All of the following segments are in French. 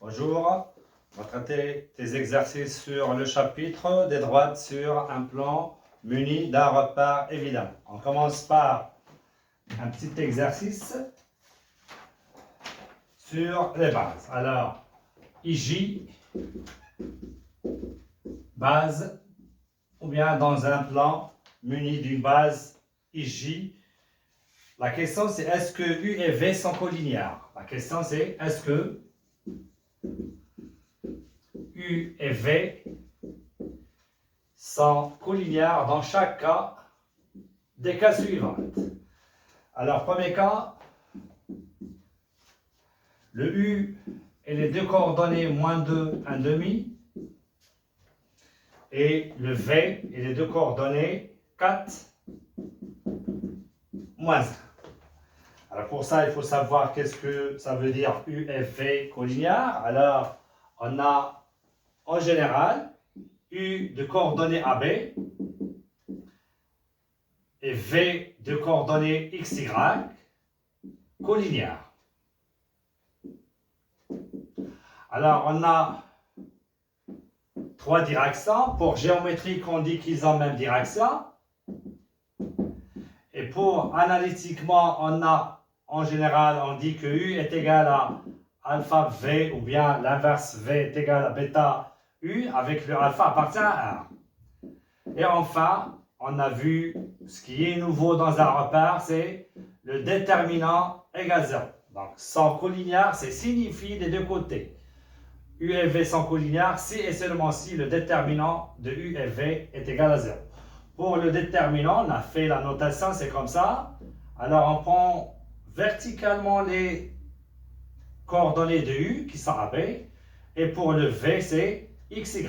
Bonjour, on va traiter des exercices sur le chapitre des droites sur un plan muni d'un repère évident. On commence par un petit exercice sur les bases. Alors, IJ, base, ou bien dans un plan muni d'une base IJ. La question c'est est-ce que U et V sont collinéaires? La question c'est est-ce que U et V sont collinéaires dans chaque cas des cas suivants. Alors, premier cas, le U et les deux coordonnées moins 2, 1 demi, et le V et les deux coordonnées 4, moins 1. Alors pour ça, il faut savoir qu'est-ce que ça veut dire U et V collinéaires. Alors, on a en général U de coordonnées AB et V de coordonnées XY collinéaires. Alors, on a trois directions. Pour géométrique, on dit qu'ils ont même direction. Et pour analytiquement, on a, en général, on dit que U est égal à alpha V, ou bien l'inverse V est égal à bêta U, avec le alpha appartient à 1. Et enfin, on a vu, ce qui est nouveau dans un repère, c'est le déterminant égale 0. Donc, sans collinéaire, c'est signifie des deux côtés. U et V sont collinéaires si et seulement si le déterminant de U et V est égal à 0. Pour le déterminant, on a fait la notation, c'est comme ça. Alors, on prend verticalement les coordonnées de U qui sont AB, et pour le V, c'est XY.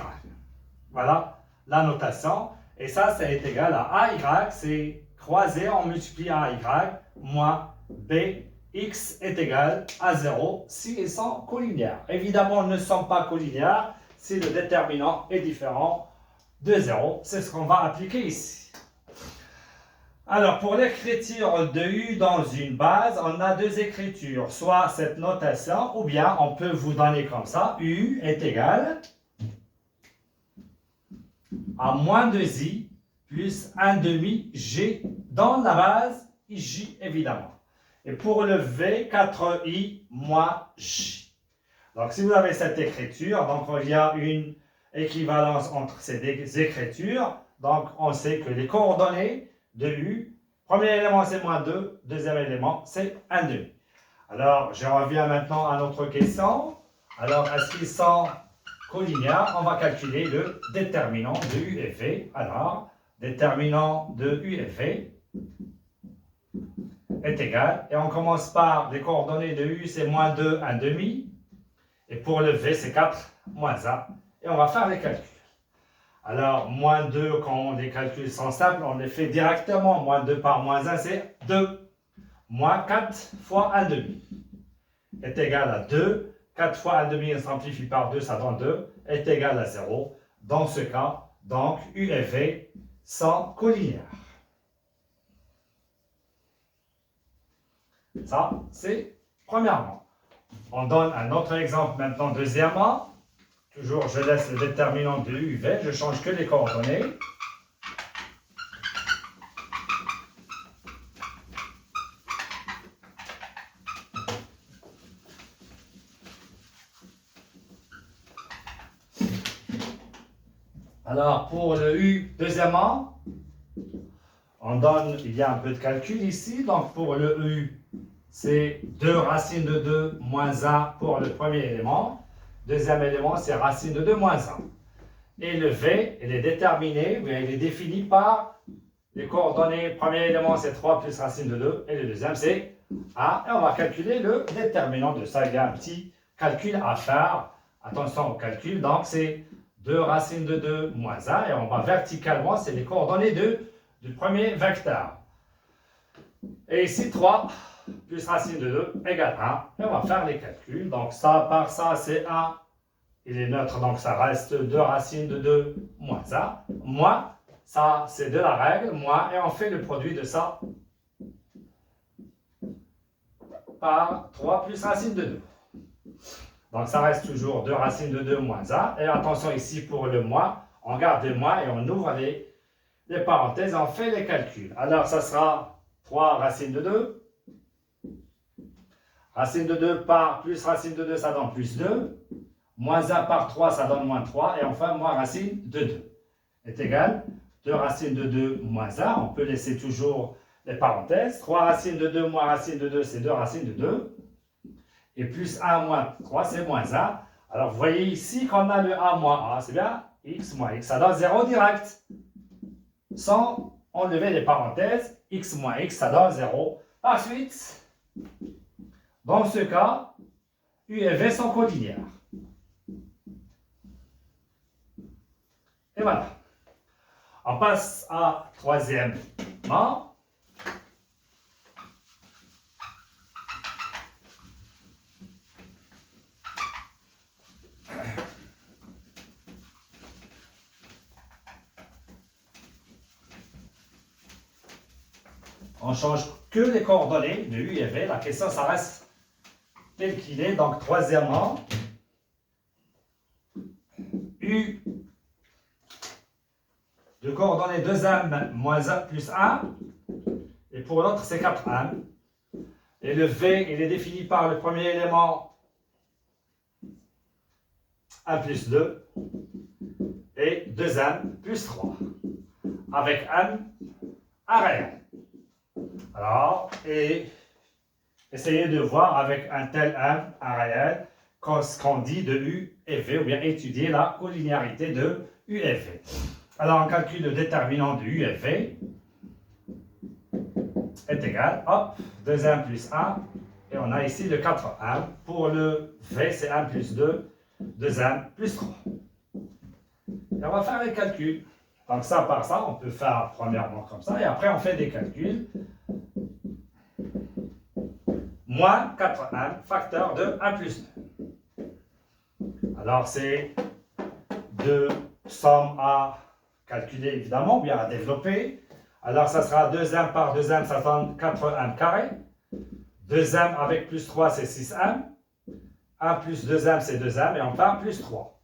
Voilà la notation. Et ça, c'est égal à AY, c'est croisé, on multiplie AY, moins B. X est égal à 0 si ils sont collinéaires. Évidemment, ils ne sont pas collinéaires si le déterminant est différent de 0. C'est ce qu'on va appliquer ici. Alors, pour l'écriture de U dans une base, on a deux écritures. Soit cette notation, ou bien on peut vous donner comme ça. U est égal à moins 2i plus 1 demi G dans la base J, évidemment. Et pour le V, 4i moins J. Donc, si vous avez cette écriture, donc il y a une équivalence entre ces deux écritures. Donc, on sait que les coordonnées de U, premier élément c'est moins 2, deuxième élément c'est 1 demi. Alors, je reviens maintenant à notre question. Alors, est-ce qu'ils sont collinéaires? On va calculer le déterminant de U et V. Alors, déterminant de U et V est égal, et on commence par les coordonnées de U, c'est moins 2, 1 demi, et pour le V, c'est 4, moins 1, et on va faire les calculs. Alors, moins 2, quand les calculs sont simples, on les fait directement. Moins 2 par moins 1, c'est 2. Moins 4 fois 1 demi est égal à 2. 4 fois 1 demi, on simplifie par 2, ça donne 2, est égal à 0. Dans ce cas, donc, U et V sont collinéaires. Ça, c'est premièrement. On donne un autre exemple maintenant, deuxièmement. Toujours, je laisse le déterminant de U, V, je change que les coordonnées. Alors, pour le U, deuxièmement, on donne, il y a un peu de calcul ici. Donc, pour le U, c'est 2 racines de 2 moins 1 pour le premier élément. Deuxième élément, c'est racine de 2 moins 1. Et le V, il est déterminé, il est défini par les coordonnées. Premier élément, c'est 3 plus racine de 2. Et le deuxième, c'est 1. Et on va calculer le déterminant de ça. Il y a un petit calcul à faire. Attention au calcul. Donc, c'est 2 racines de 2 moins 1. Et on va verticalement, c'est les coordonnées du premier vecteur. Et ici, 3 plus racine de 2 égale 1. Et on va faire les calculs. Donc, ça par ça, c'est 1. Il est neutre, donc ça reste 2 racines de 2 moins 1. Moins, ça c'est de la règle, moins, et on fait le produit de ça par 3 plus racine de 2. Donc, ça reste toujours 2 racines de 2 moins 1. Et attention ici pour le moins, on garde le moins et on ouvre les parenthèses, on fait les calculs. Alors, ça sera 3 racines de 2. Racine de 2 par plus racine de 2, ça donne plus 2. Moins 1 par 3, ça donne moins 3. Et enfin, moins racine de 2 est égal 2 racines de 2 moins 1. On peut laisser toujours les parenthèses. 3 racines de 2 moins racine de 2, c'est 2 racines de 2. Et plus 1 moins 3, c'est moins 1. Alors, vous voyez ici qu'on a le a moins a. C'est bien x moins x. Ça donne 0 direct. Sans enlever les parenthèses, x moins x, ça donne 0. Ensuite, dans ce cas, u et v sont collinéaires. Et voilà. On passe à troisièmement. On change que les coordonnées de u et v. La question, ça reste tel qu'il est. Donc, troisièmement, u de coordonnées 2m moins 1 plus 1. Et pour l'autre, c'est 4m. Et le v, il est défini par le premier élément 1 plus 2 et 2m plus 3 avec m à réel. Alors, et essayez de voir avec un tel m à réel ce qu'on dit de u et v, ou bien étudier la collinéarité de u et v. Alors, on calcule le déterminant de u et v est égal, hop, 2m plus 1, et on a ici le 4m. Pour le v, c'est 1 plus 2, 2m plus 3. Et on va faire les calculs. Donc ça par ça, on peut faire premièrement comme ça, et après on fait des calculs. Moins 4m, facteur de 1 plus 2. Alors c'est deux sommes à calculer évidemment, bien à développer. Alors ça sera 2m par 2m, ça donne 4m carré. 2m avec plus 3, c'est 6m. 1 plus 2m, c'est 2m, et enfin plus 3.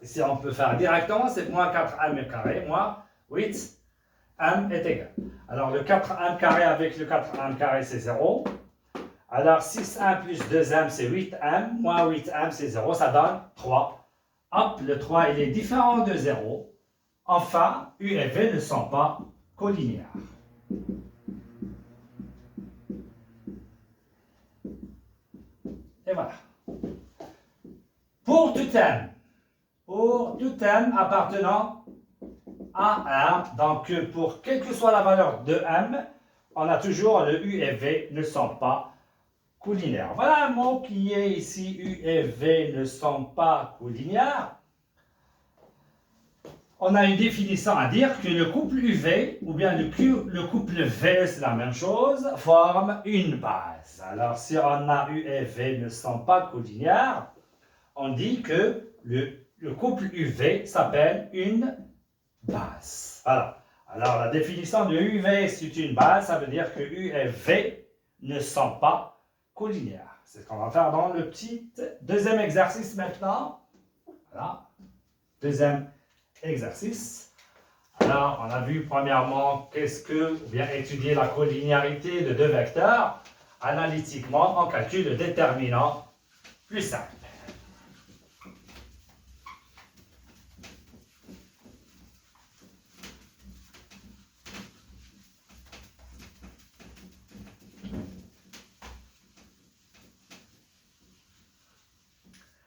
Ici, on peut faire directement, c'est moins 4m carré, moins 8m est égal. Alors, le 4m carré avec le 4m carré, c'est 0. Alors, 6m plus 2m, c'est 8m, moins 8m, c'est 0, ça donne 3. Hop, le 3, il est différent de 0. Enfin, u et v ne sont pas collinéaires. Et voilà. Pour tout m appartenant à R, donc pour quelle que soit la valeur de m, on a toujours le u et v ne sont pas collinaires. Voilà un mot qui est ici, u et v ne sont pas collinaires. On a une définition à dire que le couple UV, ou bien le couple V, c'est la même chose, forme une base. Alors si on a u et v ne sont pas collinaires, on dit que le couple UV s'appelle une base. Voilà. Alors, la définition de UV, c'est une base, ça veut dire que U et V ne sont pas collinaires. C'est ce qu'on va faire dans le petit deuxième exercice maintenant. Voilà. Deuxième exercice. Alors, on a vu premièrement ou bien étudier la collinéarité de deux vecteurs. Analytiquement, on calcule le déterminant plus simple.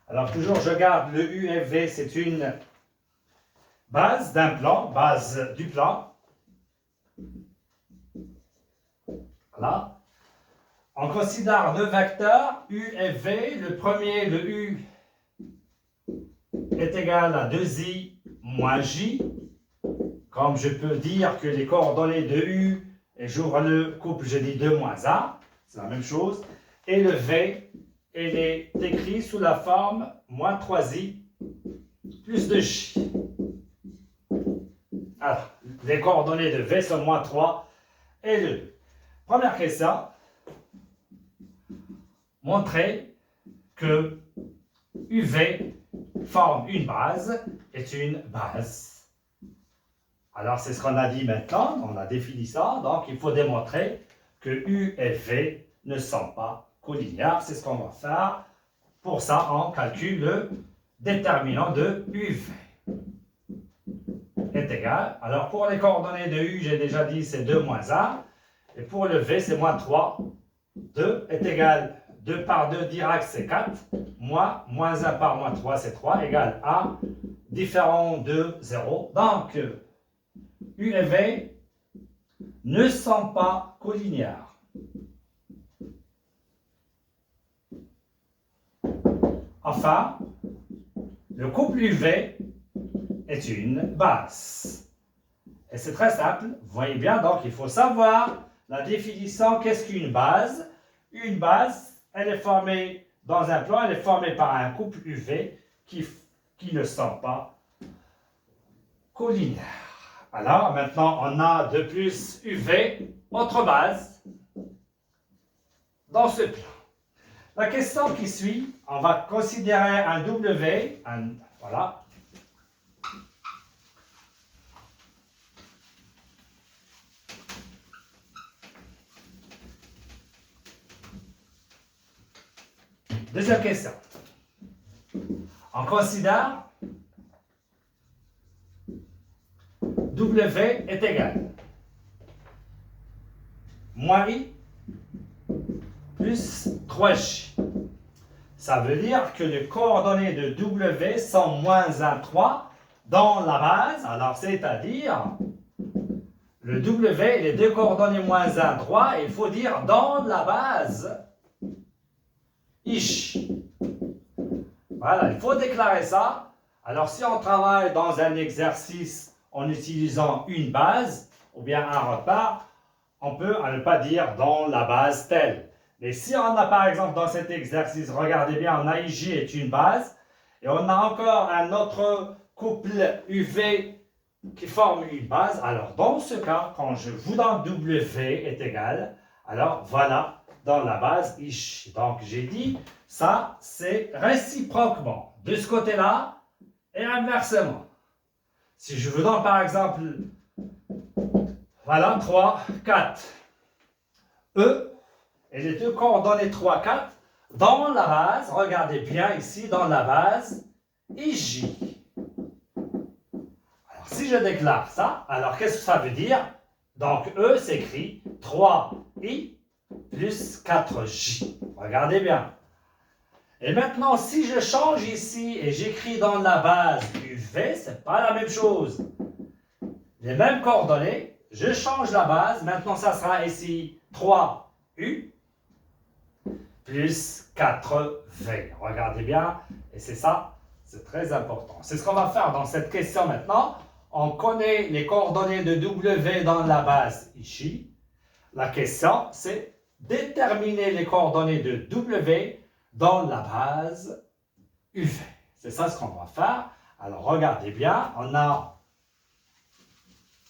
Alors, toujours, je garde le U et V, c'est une base d'un plan, base du plan. Voilà. On considère deux vecteurs, U et V. Le premier, le U, est égal à 2i moins j. Comme je peux dire que les coordonnées de U, et j'ouvre le couple, je dis 2 moins 1. C'est la même chose. Et le V, il est écrit sous la forme moins 3i plus 2j. Alors, les coordonnées de V sont moins 3 et 2. Première question. Montrer que UV forme une base, est une base. Alors, c'est ce qu'on a dit maintenant, on a défini ça, donc il faut démontrer que U et V ne sont pas collinéaires. C'est ce qu'on va faire. Pour ça, on calcule le déterminant de UV est égal. Alors, pour les coordonnées de U, j'ai déjà dit c'est 2 moins 1. Et pour le V, c'est moins 3. 2 est égal 2 par 2 direct, c'est 4. Moins 1 par moins 3, c'est 3, égale A, différent de 0. Donc, U et V ne sont pas collinéaires. Enfin, le couple UV est une base. Et c'est très simple, vous voyez bien, donc il faut savoir la définition, qu'est-ce qu'une base? Une base, elle est formée dans un plan, elle est formée par un couple UV qui ne sont pas collinéaires. Alors, maintenant, on a de plus UV, autre base, dans ce plan. La question qui suit, on va considérer un W, voilà. Deuxième question. On considère W est égal moins I plus 3J. Ça veut dire que les coordonnées de W sont moins 1, 3 dans la base. Alors, c'est-à-dire le W, les deux coordonnées moins 1, 3, il faut dire dans la base ici. Voilà, il faut déclarer ça. Alors, si on travaille dans un exercice en utilisant une base ou bien un repère, on peut ne pas dire dans la base telle. Mais si on a par exemple dans cet exercice, regardez bien, on a IJ est une base et on a encore un autre couple UV qui forme une base. Alors, dans ce cas, quand je vous donne W est égal, alors voilà, dans la base IJ. Donc, j'ai dit, ça, c'est réciproquement. De ce côté-là et inversement. Si je vous donne par exemple, voilà, 3, 4, E, et les deux coordonnées 3, 4, dans la base, regardez bien ici, dans la base, IJ. Alors, si je déclare ça, alors qu'est-ce que ça veut dire? Donc, E s'écrit 3I plus 4J. Regardez bien. Et maintenant, si je change ici et j'écris dans la base UV, ce n'est pas la même chose. Les mêmes coordonnées, je change la base. Maintenant, ça sera ici 3U plus 4V. Regardez bien, et c'est ça, c'est très important. C'est ce qu'on va faire dans cette question maintenant. On connaît les coordonnées de W dans la base ici. La question, c'est déterminer les coordonnées de W dans la base UV. C'est ça ce qu'on va faire. Alors, regardez bien, on a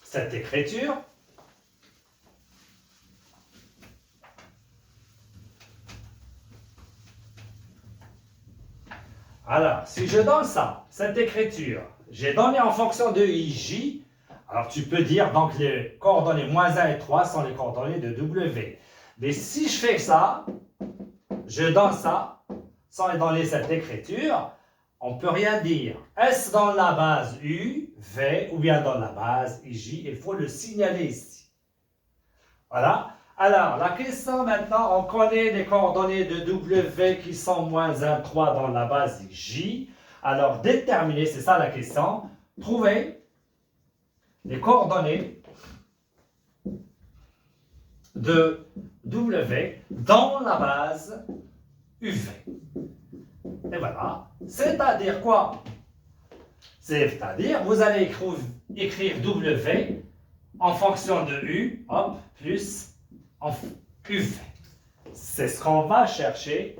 cette écriture. Alors, si je donne ça, cette écriture, j'ai donné en fonction de IJ, alors tu peux dire, donc les coordonnées moins 1 et 3 sont les coordonnées de W. Mais si je fais ça, je donne ça, sans donner cette écriture, on ne peut rien dire. Est-ce dans la base U, V, ou bien dans la base IJ? Il faut le signaler ici. Voilà. Alors, la question maintenant, on connaît les coordonnées de W qui sont moins 1, 3 dans la base J. Alors, déterminer, c'est ça la question, trouver les coordonnées de W dans la base UV. Et voilà. C'est-à-dire quoi? C'est-à-dire, vous allez écrire W en fonction de U, hop, plus en UV. C'est ce qu'on va chercher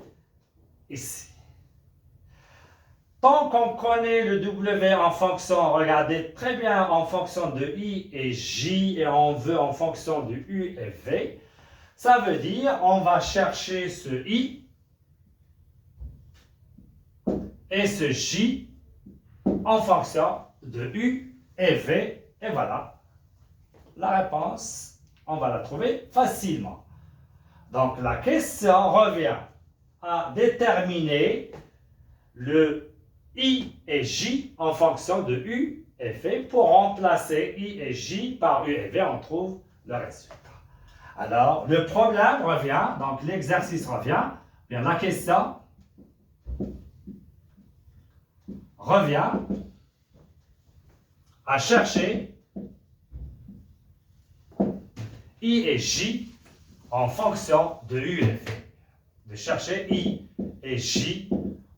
ici. Tant qu'on connaît le W en fonction, regardez très bien en fonction de I et J et on veut en fonction de U et V, ça veut dire on va chercher ce I et ce J en fonction de U et V. Et voilà, la réponse, on va la trouver facilement. Donc la question revient à déterminer le I et J en fonction de U et V. Pour remplacer I et J par U et V, on trouve le résultat. Alors, le problème revient, donc l'exercice revient, bien la question revient à chercher I et J en fonction de U et V. De chercher I et J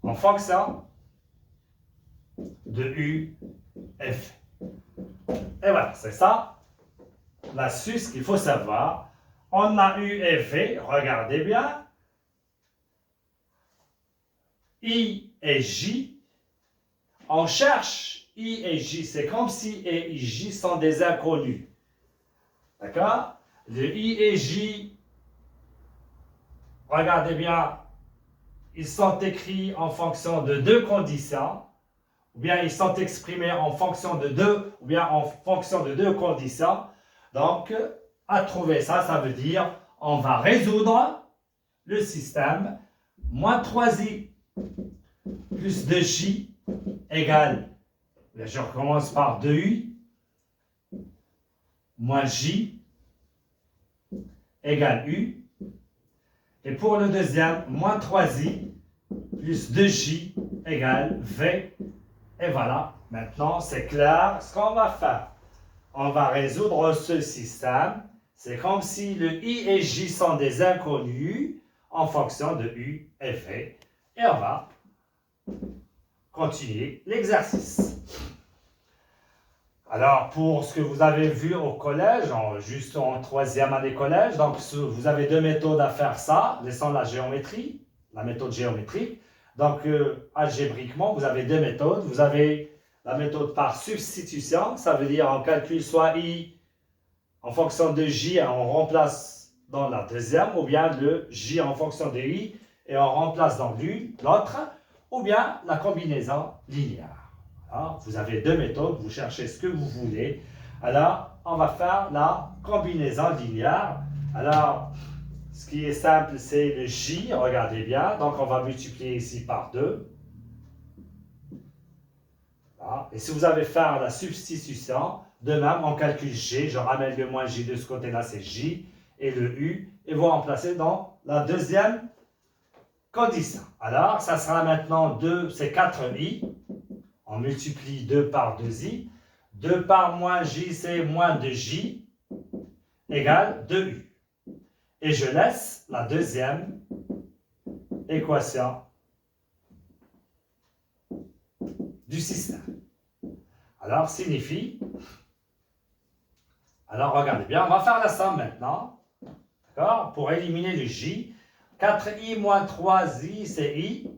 en fonction de U et V. Et voilà, c'est ça l'astuce qu'il faut savoir. On a U et V, regardez bien. I et J, on cherche I et J, c'est comme si I et J sont des inconnus. D'accord? Le I et J, regardez bien, ils sont écrits en fonction de deux conditions, ou bien ils sont exprimés en fonction de deux conditions. Donc, à trouver ça, ça veut dire on va résoudre le système moins 3i plus 2j égale, je recommence par 2i moins j égale u. Et pour le deuxième, moins 3i plus 2j égale v. Et voilà, maintenant c'est clair ce qu'on va faire. On va résoudre ce système. C'est comme si le I et J sont des inconnus en fonction de U et V. Et on va continuer l'exercice. Alors, pour ce que vous avez vu au collège, juste en troisième année collège, donc vous avez deux méthodes à faire ça, laissant la géométrie, la méthode géométrique. Donc, algébriquement, vous avez deux méthodes. Vous avez la méthode par substitution, ça veut dire on calcule soit I en fonction de J et on remplace dans la deuxième, ou bien le J en fonction de I et on remplace dans l'autre, ou bien la combinaison linéaire. Alors, vous avez deux méthodes, vous cherchez ce que vous voulez. Alors, on va faire la combinaison linéaire. Alors, ce qui est simple, c'est le J, regardez bien. Donc, on va multiplier ici par 2. Voilà. Et si vous avez fait la substitution, de même, on calcule G, je ramène le moins J de ce côté-là, c'est J, et le U, et vous remplacez dans la deuxième condition. Alors, ça sera maintenant 2, c'est 4i, on multiplie 2 par 2i, 2 par moins J, c'est moins 2J, égale 2U. Et je laisse la deuxième équation du système. Alors, signifie... Alors, regardez bien, on va faire la somme maintenant. D'accord? Pour éliminer le J, 4i moins 3i, c'est I,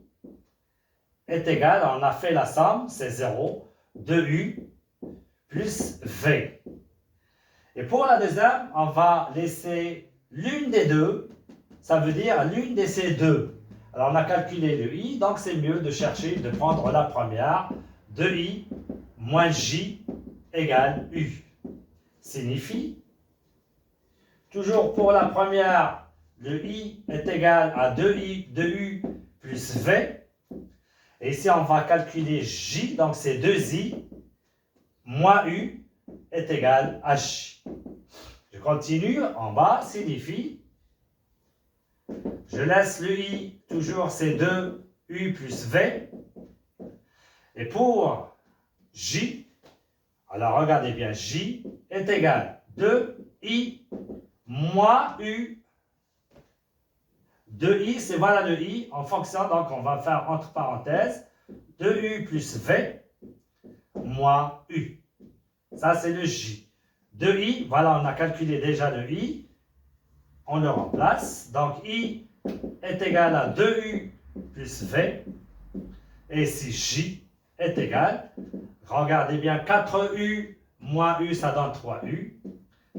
est égal, on a fait la somme, c'est 0, 2u plus v. Et pour la deuxième, on va laisser l'une des deux, ça veut dire l'une de ces deux. Alors, on a calculé le i, donc c'est mieux de chercher, de prendre la première, 2i moins j égale u. Signifie, toujours pour la première, le i est égal à 2u plus v. Et ici, on va calculer j, donc c'est 2i moins u est égal à j. Je continue, en bas, signifie, je laisse le i, toujours c'est 2u plus v. Et pour j, alors regardez bien, j est égal à 2i moins u. 2i, c'est voilà le i en fonction, donc on va faire entre parenthèses 2u plus v moins u. Ça, c'est le j. 2i, voilà, on a calculé déjà le i. On le remplace. Donc, i est égal à 2u plus v. Et si j est égal, regardez bien, 4u moins u, ça donne 3u,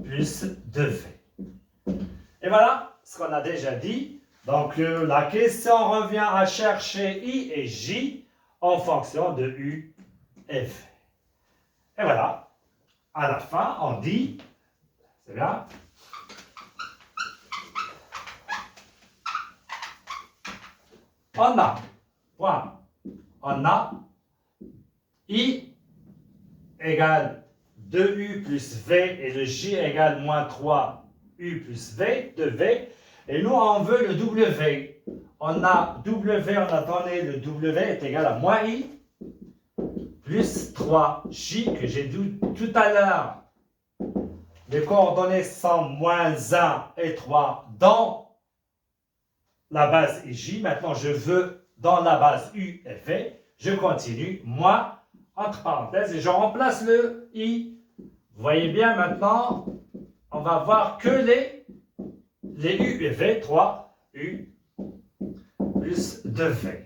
plus 2v. Et voilà ce qu'on a déjà dit. Donc, la question revient à chercher i et j en fonction de U et V. Et voilà, à la fin, on dit, c'est bien, on a I égale 2U plus V et le J égale moins 3U plus V, de V. Et nous, on veut le W. On a W, on a donné le W est égal à moins I plus 3J que j'ai dit tout à l'heure. Les coordonnées sont moins 1 et 3 dans la base IJ. Maintenant, je veux dans la base U et V. Je continue, moins, entre parenthèses, et je remplace le I. Vous voyez bien maintenant, on va voir que les U et V, 3U plus 2V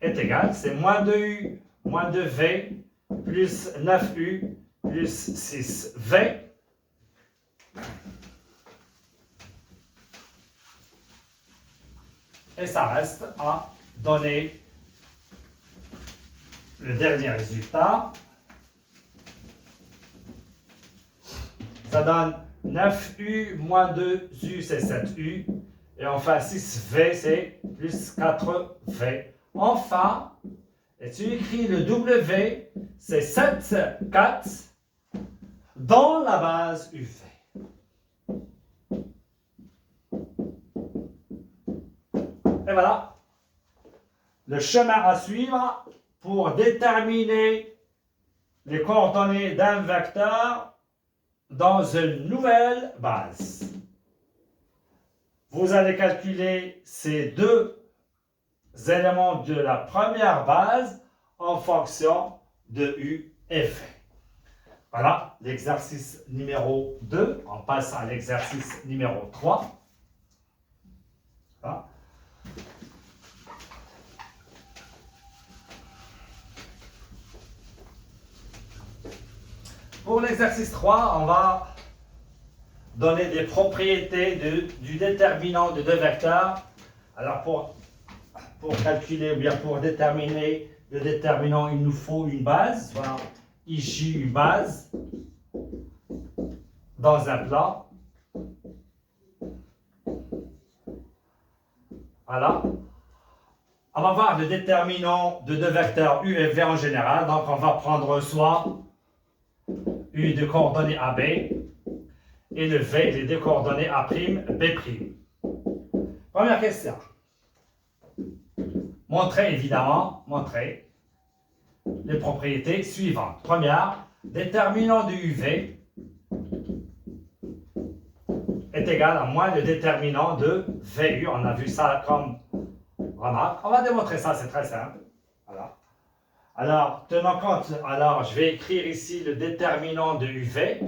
est égal, c'est moins 2U, moins 2V, plus 9U, plus 6V. Et ça reste à donner le dernier résultat. Ça donne 9U moins 2U, c'est 7U. Et enfin, 6V, c'est plus 4V. Enfin, et tu écris le W, c'est 7, 4 dans la base UV. Et voilà le chemin à suivre pour déterminer les coordonnées d'un vecteur dans une nouvelle base. Vous allez calculer ces deux éléments de la première base en fonction de U et V. Voilà l'exercice numéro 2. On passe à l'exercice numéro 3. Voilà. Pour l'exercice 3, on va donner des propriétés du déterminant de deux vecteurs. Alors pour calculer ou bien pour déterminer le déterminant, il nous faut une base. Voilà, IJ une base dans un plan. Voilà. On va voir le déterminant de deux vecteurs U et V en général. Donc on va prendre soit U de coordonnées AB et le V, les deux coordonnées A', B'. Première question. Montrer les propriétés suivantes. Première, déterminant de UV est égal à moins le déterminant de VU. On a vu ça comme remarque. On va démontrer ça, c'est très simple. Voilà. Alors, tenant compte, alors je vais écrire ici le déterminant de UV.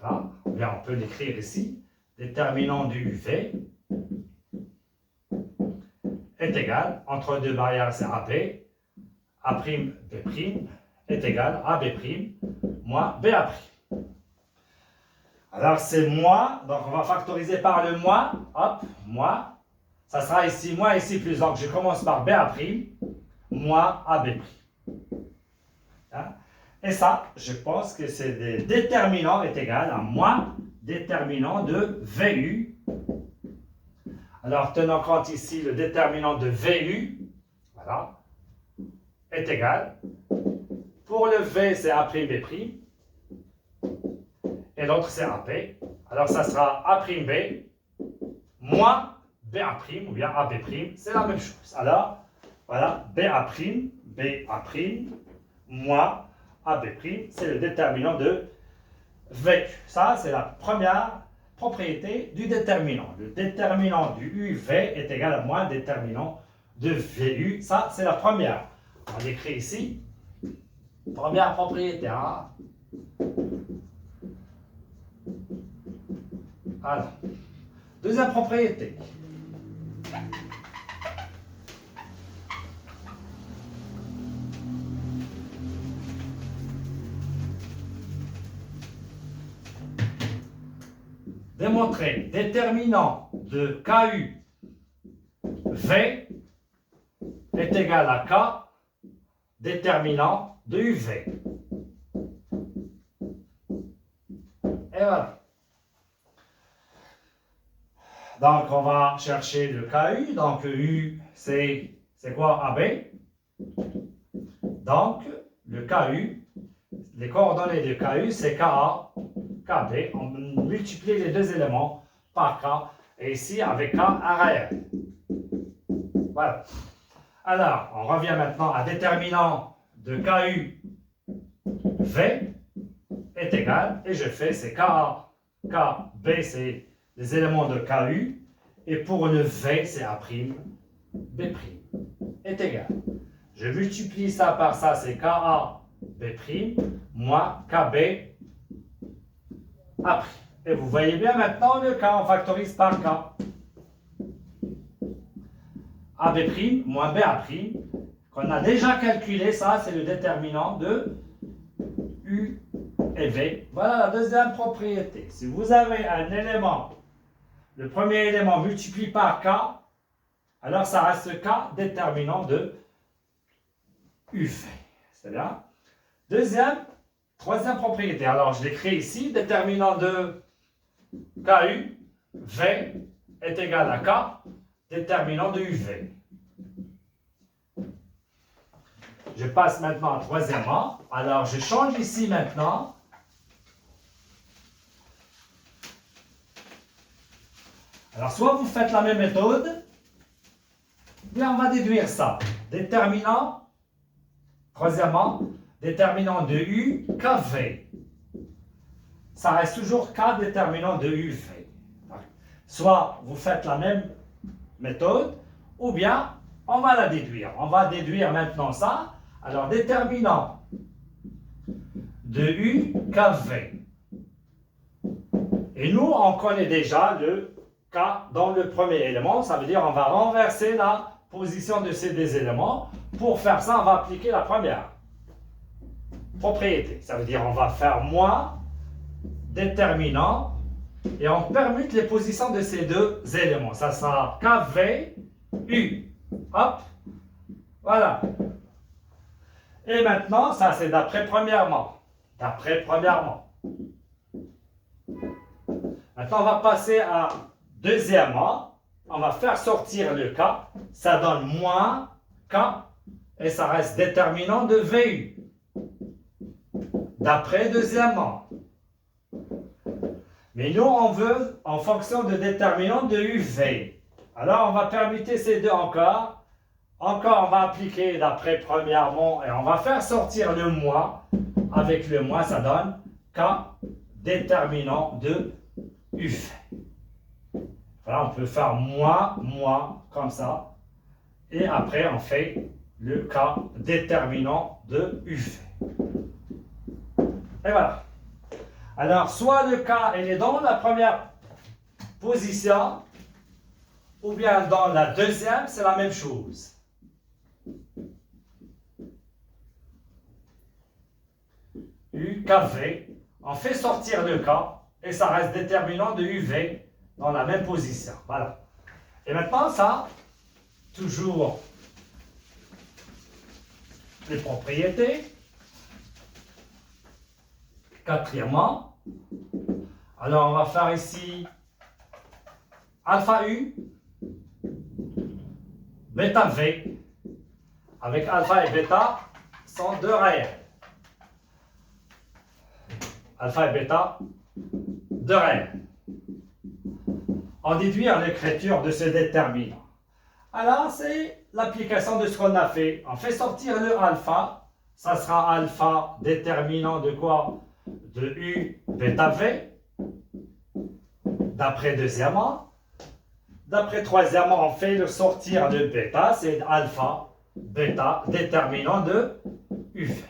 Voilà. Bien, on peut l'écrire ici. Déterminant de UV est égal, entre deux barrières, c'est AB, A', B' est égal à B' moins BA'. Alors c'est moins, donc on va factoriser par le moins, hop, moins, ça sera ici moins, ici plus, donc je commence par BA' moins AB'. Hein? Et ça, je pense que c'est des déterminants est égal à moins déterminant de VU. Alors, tenant compte ici, le déterminant de VU, voilà, est égal. Pour le V, c'est A', B', et l'autre, c'est AP. Alors, ça sera A'B moins BA', ou bien AB', c'est la même chose. Alors, voilà, BA', moins AB', c'est le déterminant de VU. Ça, c'est la première propriété du déterminant. Le déterminant du UV est égal à moins déterminant de VU. Ça, c'est la première. On écrit ici. Première propriété. Hein? Voilà. Deuxième propriété. Démontrer déterminant de KU V est égal à K, déterminant de UV. Et voilà. Donc, on va chercher le KU. Donc, U, c'est quoi? AB. Donc, le KU, les coordonnées de KU, c'est KA, KB. On multiplie les deux éléments par K. Et ici, avec K, un réel. Voilà. Alors, on revient maintenant à déterminant de KU V est égal. Et je fais, c'est KA, KB, c'est les éléments de KU. Et pour le V, c'est A', B' est égal. Je multiplie ça par ça, c'est KA, B', moins KB, A'. Et vous voyez bien maintenant le K, on factorise par K. AB' moins BA', qu'on a déjà calculé, ça c'est le déterminant de U et V. Voilà la deuxième propriété. Si vous avez un élément, le premier élément multiplié par K, alors ça reste K déterminant de UV. C'est bien. Troisième propriété. Alors je l'écris ici, déterminant de KU, V est égal à K, déterminant de UV. Je passe maintenant à troisièmement. Alors, je change ici maintenant. Alors, soit vous faites la même méthode, bien on va déduire ça. Déterminant, troisièmement, déterminant de U, KV. Ça reste toujours K déterminant de UV. Soit vous faites la même méthode, ou bien on va la déduire. On va déduire maintenant ça. Alors, déterminant de U, KV. Et nous, on connaît déjà le K dans le premier élément. Ça veut dire qu'on va renverser la position de ces deux éléments. Pour faire ça, on va appliquer la première propriété. Ça veut dire qu'on va faire moins déterminant et on permute les positions de ces deux éléments. Ça sera KV, U. Hop. Voilà. Et maintenant, ça c'est d'après premièrement. Maintenant, on va passer à deuxièmement. On va faire sortir le K. Ça donne moins K. Et ça reste déterminant de VU. D'après deuxièmement. Mais nous, on veut en fonction de déterminant de UV. Alors, on va permuter ces deux encore. Encore, on va appliquer d'après premièrement et on va faire sortir le moins. Avec le moins, ça donne K déterminant de UV. Voilà, on peut faire moins, comme ça. Et après, on fait le K déterminant de UV. Et voilà. Alors, soit le K, il est dans la première position, ou bien dans la deuxième, c'est la même chose. UKV, on fait sortir le K et ça reste déterminant de UV dans la même position. Voilà. Et maintenant, ça, toujours les propriétés. Quatrièmement, alors on va faire ici alpha U, bêta V, avec alpha et bêta sont deux réels. Alpha et bêta, deux réels. On déduit l'écriture de ce déterminant. Alors, c'est l'application de ce qu'on a fait. On fait sortir le alpha. Ça sera alpha déterminant de quoi? De U bêta V. D'après deuxièmement. D'après troisièmement, on fait le sortir de bêta. C'est alpha bêta déterminant de UV.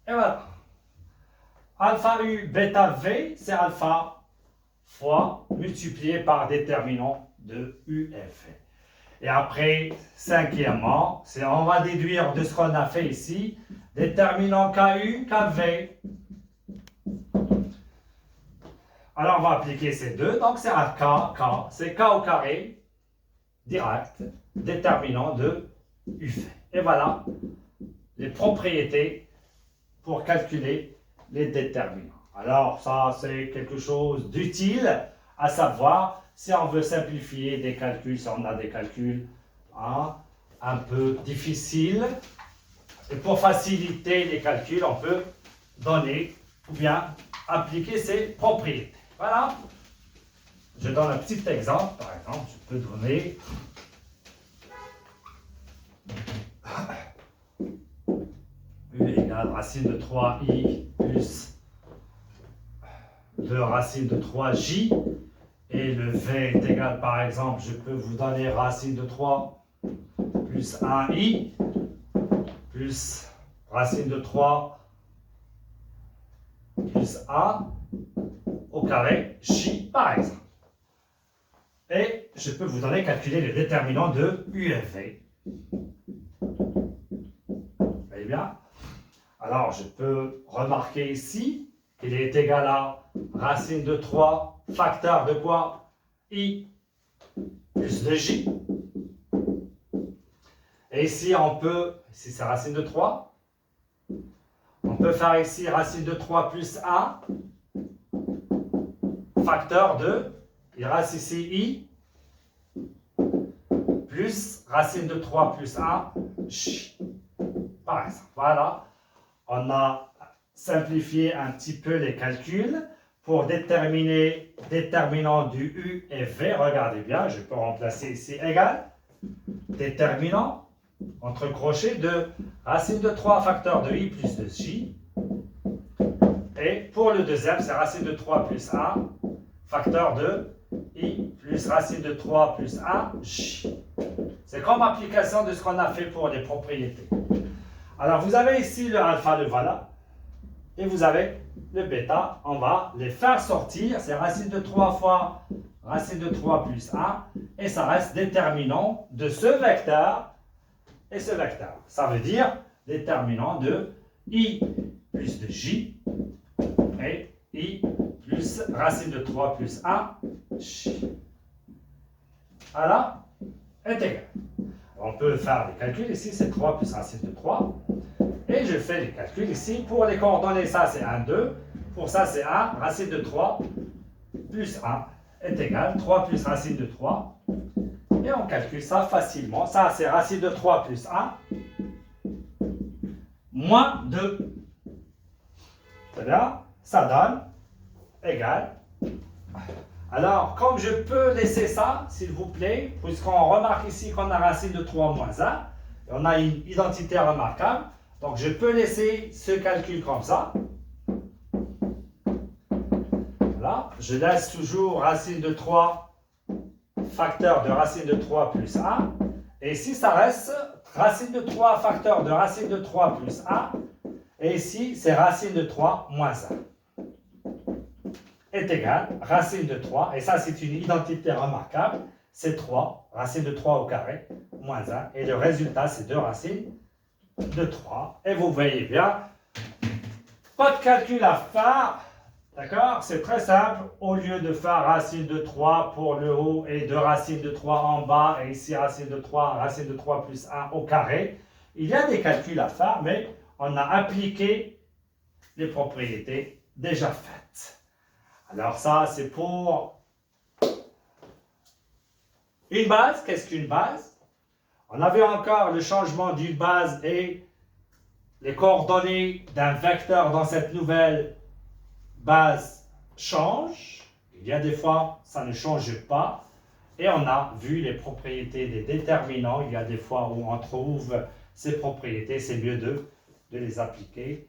Et voilà. Alpha U bêta V, c'est alpha fois multiplié par déterminant de UF. Et après, cinquièmement, on va déduire de ce qu'on a fait ici, déterminant KU, KV. Alors, on va appliquer ces deux. Donc, c'est un K, c'est K au carré, direct, déterminant de U fait. Et voilà les propriétés pour calculer les déterminants. Alors ça, c'est quelque chose d'utile à savoir si on veut simplifier des calculs, si on a des calculs un peu difficiles. Et pour faciliter les calculs, on peut donner ou bien appliquer ces propriétés. Voilà. Je donne un petit exemple. Par exemple, je peux donner U égale racine de 3i plus 2 racine de 3j. Et le v est égal, par exemple, je peux vous donner racine de 3 plus 1i plus racine de 3 plus a au carré j, par exemple. Et je peux vous donner calculer le déterminant de U et V. Vous voyez bien? Alors, je peux remarquer ici qu'il est égal à racine de 3 facteur de quoi? I plus de j. Et ici, ici c'est racine de 3. On peut faire ici racine de 3 plus a facteur de, il reste ici i, plus racine de 3 plus 1, j. Par exemple, voilà, on a simplifié un petit peu les calculs pour déterminer déterminant du U et V. Regardez bien, je peux remplacer ici égal, déterminant, entre crochets de racine de 3 facteur de i plus de j. Et pour le deuxième, c'est racine de 3 plus 1 facteur de i plus racine de 3 plus 1 j. C'est comme application de ce qu'on a fait pour les propriétés. Alors vous avez ici le alpha, le voilà, et vous avez le bêta. On va les faire sortir. C'est racine de 3 fois racine de 3 plus 1, et ça reste déterminant de ce vecteur et ce vecteur. Ça veut dire déterminant de i plus de j et i plus racine de 3 plus 1 j. Voilà, est égal. On peut faire les calculs ici, c'est 3 plus racine de 3. Et je fais les calculs ici. Pour les coordonnées, ça c'est 1, 2. Pour ça c'est 1, racine de 3 plus 1 est égal 3 plus racine de 3. Et on calcule ça facilement. Ça c'est racine de 3 plus 1 moins 2. C'est-à-dire, ça donne égal. Alors, comme je peux laisser ça, s'il vous plaît, puisqu'on remarque ici qu'on a racine de 3 moins 1, et on a une identité remarquable, donc je peux laisser ce calcul comme ça. Voilà, je laisse toujours racine de 3 facteur de racine de 3 plus 1, et ici ça reste racine de 3 facteur de racine de 3 plus 1, et ici c'est racine de 3 moins 1. Est égal racine de 3, et ça c'est une identité remarquable, c'est 3, racine de 3 au carré, moins 1, et le résultat c'est 2 racines de 3. Et vous voyez bien, pas de calcul à faire, d'accord? C'est très simple, au lieu de faire racine de 3 pour le haut et 2 racines de 3 en bas, et ici racine de 3 plus 1 au carré, il y a des calculs à faire, mais on a appliqué les propriétés déjà faites. Alors ça, c'est pour une base. Qu'est-ce qu'une base? On avait encore le changement d'une base et les coordonnées d'un vecteur dans cette nouvelle base changent. Il y a des fois, ça ne change pas. Et on a vu les propriétés des déterminants. Il y a des fois où on trouve ces propriétés. C'est mieux de les appliquer.